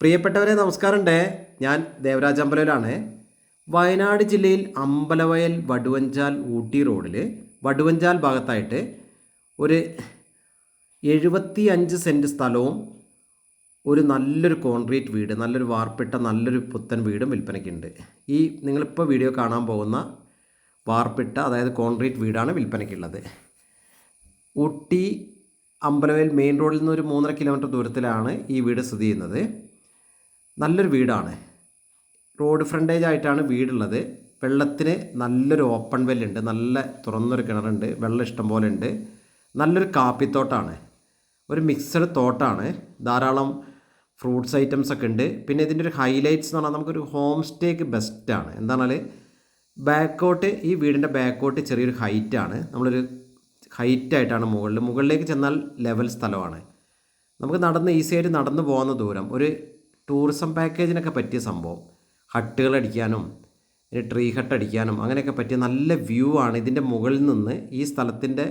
പ്രിയപ്പെട്ടവരെ നമസ്കാരമുണ്ട്. ഞാൻ ദേവരാജ് അമ്പലവലാണ്. വയനാട് ജില്ലയിൽ അമ്പലവയൽ വടുവഞ്ചാൽ ഊട്ടി റോഡിൽ വടുവഞ്ചാൽ ഭാഗത്തായിട്ട് ഒരു 75 സെൻറ്റ് സ്ഥലവും ഒരു നല്ലൊരു കോൺക്രീറ്റ് വീട്, നല്ലൊരു വാർപ്പിട്ട നല്ലൊരു പുത്തൻ വീടും വിൽപ്പനയ്ക്കുണ്ട്. ഈ നിങ്ങളിപ്പോൾ വീഡിയോ കാണാൻ പോകുന്ന വാർപ്പിട്ട അതായത് കോൺക്രീറ്റ് വീടാണ് വിൽപ്പനയ്ക്കുള്ളത്. ഊട്ടി അമ്പലവയൽ മെയിൻ റോഡിൽ നിന്ന് ഒരു 3.5 കിലോമീറ്റർ ദൂരത്തിലാണ് ഈ വീട് സ്ഥിതി ചെയ്യുന്നത്. നല്ലൊരു വീടാണ്. റോഡ് ഫ്രണ്ടേജ് ആയിട്ടാണ് വീടുള്ളത്. വെള്ളത്തിന് നല്ലൊരു ഓപ്പൺ വെല്ലുണ്ട്, നല്ല തുറന്നൊരു കിണറുണ്ട്, വെള്ളം ഇഷ്ടം പോലെ ഉണ്ട്. നല്ലൊരു കാപ്പിത്തോട്ടാണ്, ഒരു മിക്സഡ് തോട്ടാണ്. ധാരാളം ഫ്രൂട്ട്സ് ഐറ്റംസ് ഒക്കെ ഉണ്ട്. പിന്നെ ഇതിൻ്റെ ഒരു ഹൈലൈറ്റ്സ് എന്ന് പറഞ്ഞാൽ നമുക്കൊരു ഹോം സ്റ്റേക്ക് ബെസ്റ്റാണ്. എന്താണെന്നാൽ ബാക്കോട്ട്, ഈ വീടിൻ്റെ ബാക്കോട്ട് ചെറിയൊരു ഹൈറ്റാണ്. നമ്മളൊരു ഹൈറ്റായിട്ടാണ് മുകളിലേക്ക് ചെന്നാൽ ലെവൽ സ്ഥലമാണ്. നമുക്ക് ഈസി ആയിട്ട് നടന്നു പോകുന്ന ദൂരം. ഒരു ടൂറിസം പാക്കേജിനൊക്കെ പറ്റിയ സംഭവം. ഹട്ടുകൾ അടിക്കാനും ട്രീ ഹട്ട് അടിക്കാനും അങ്ങനെയൊക്കെ പറ്റിയ നല്ല വ്യൂ ആണ്. ഇതിൻ്റെ മുകളിൽ നിന്ന് ഈ സ്ഥലത്തിൻ്റെ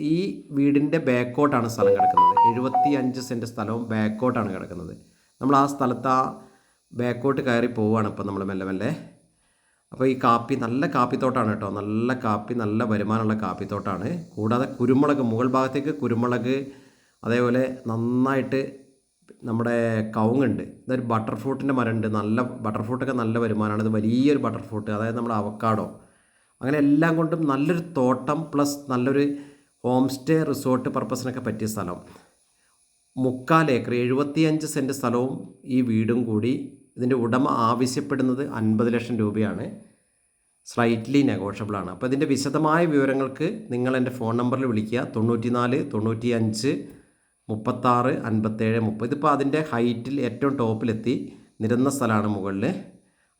ഈ വീടിൻ്റെ ബാക്കോട്ടാണ് സ്ഥലം കിടക്കുന്നത്. 75 സെൻറ്റ് സ്ഥലവും ബാക്കോട്ടാണ് കിടക്കുന്നത്. നമ്മൾ ആ സ്ഥലത്ത് ആ ബാക്കോട്ട് കയറി പോവുകയാണ് ഇപ്പോൾ നമ്മൾ മെല്ലെ മെല്ലെ. അപ്പോൾ ഈ നല്ല കാപ്പിത്തോട്ടാണ് കേട്ടോ. നല്ല കാപ്പി, നല്ല വരുമാനമുള്ള കാപ്പിത്തോട്ടാണ്. കൂടാതെ കുരുമുളക്, മുകൾ ഭാഗത്തേക്ക് കുരുമുളക്, അതേപോലെ നന്നായിട്ട് നമ്മുടെ കവുങ്ങുണ്ട്. ഇതൊരു ബട്ടർ ഫ്രൂട്ടിൻ്റെ മരമുണ്ട്. നല്ല ബട്ടർ ഫ്രൂട്ടൊക്കെ നല്ല വരുമാനമാണ്. ഇത് വലിയൊരു ബട്ടർ ഫ്രൂട്ട്, അതായത് നമ്മുടെ അവക്കാഡോ, അങ്ങനെ എല്ലാം കൊണ്ടും നല്ലൊരു തോട്ടം പ്ലസ് നല്ലൊരു ഹോം സ്റ്റേ റിസോർട്ട് പർപ്പസിനൊക്കെ പറ്റിയ സ്ഥലം. 3/4 ഏക്കർ 75 സെൻറ്റ് സ്ഥലവും ഈ വീടും കൂടി. ഇതിൻ്റെ ഉടമ ആവശ്യപ്പെടുന്നത് 50 ലക്ഷം രൂപയാണ്. സ്ലൈറ്റ്ലി നെഗോഷ്യബിളാണ്. അപ്പോൾ ഇതിൻ്റെ വിശദമായ വിവരങ്ങൾക്ക് നിങ്ങൾ എൻ്റെ ഫോൺ നമ്പറിൽ വിളിക്കുക. 94 95 36 57 30. ഇതിപ്പോൾ അതിൻ്റെ ഹൈറ്റിൽ ഏറ്റവും ടോപ്പിലെത്തി നിരന്ന സ്ഥലമാണ് മുകളിൽ.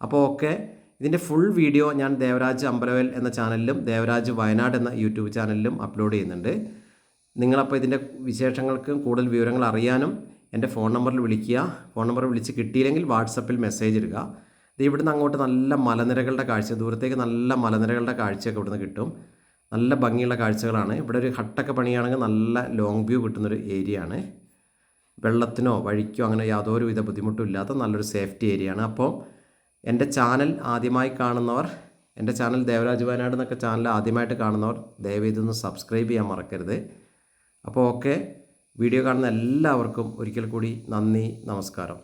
അപ്പോൾ ഓക്കെ, ഇതിൻ്റെ ഫുൾ വീഡിയോ ഞാൻ ദേവരാജ് അമ്പലവയൽ എന്ന ചാനലിലും ദേവരാജ് വയനാട് എന്ന യൂട്യൂബ് ചാനലിലും അപ്ലോഡ് ചെയ്യുന്നുണ്ട്. നിങ്ങളപ്പോൾ ഇതിൻ്റെ വിശേഷങ്ങൾക്കും കൂടുതൽ വിവരങ്ങൾ അറിയാനും എൻ്റെ ഫോൺ നമ്പറിൽ വിളിക്കുക. ഫോൺ നമ്പർ വിളിച്ച് കിട്ടിയില്ലെങ്കിൽ വാട്സപ്പിൽ മെസ്സേജ് ഇടുക. ഇത് ഇവിടുന്ന് അങ്ങോട്ട് നല്ല മലനിരകളുടെ കാഴ്ച, ദൂരത്തേക്ക് നല്ല മലനിരകളുടെ കാഴ്ചയൊക്കെ ഇവിടുന്ന് കിട്ടും. നല്ല ഭംഗിയുള്ള കാഴ്ചകളാണ്. ഇവിടെ ഒരു ഹട്ടൊക്കെ പണിയാണെങ്കിൽ നല്ല ലോങ് വ്യൂ കിട്ടുന്നൊരു ഏരിയ ആണ്. വെള്ളത്തിനോ വഴിക്കോ അങ്ങനെ യാതൊരു വിധ ബുദ്ധിമുട്ടും ഇല്ലാത്ത നല്ലൊരു സേഫ്റ്റി ഏരിയ ആണ്. അപ്പോൾ എൻ്റെ ചാനൽ ആദ്യമായി കാണുന്നവർ, എൻ്റെ ചാനൽ ദേവരാജ് വയനാട് എന്നൊക്കെ ചാനൽ ആദ്യമായിട്ട് കാണുന്നവർ ദയവ് ഇതൊന്ന് സബ്സ്ക്രൈബ് ചെയ്യാൻ മറക്കരുത്. അപ്പോൾ ഓക്കെ, വീഡിയോ കാണുന്ന എല്ലാവർക്കും ഒരിക്കൽ കൂടി നന്ദി, നമസ്കാരം.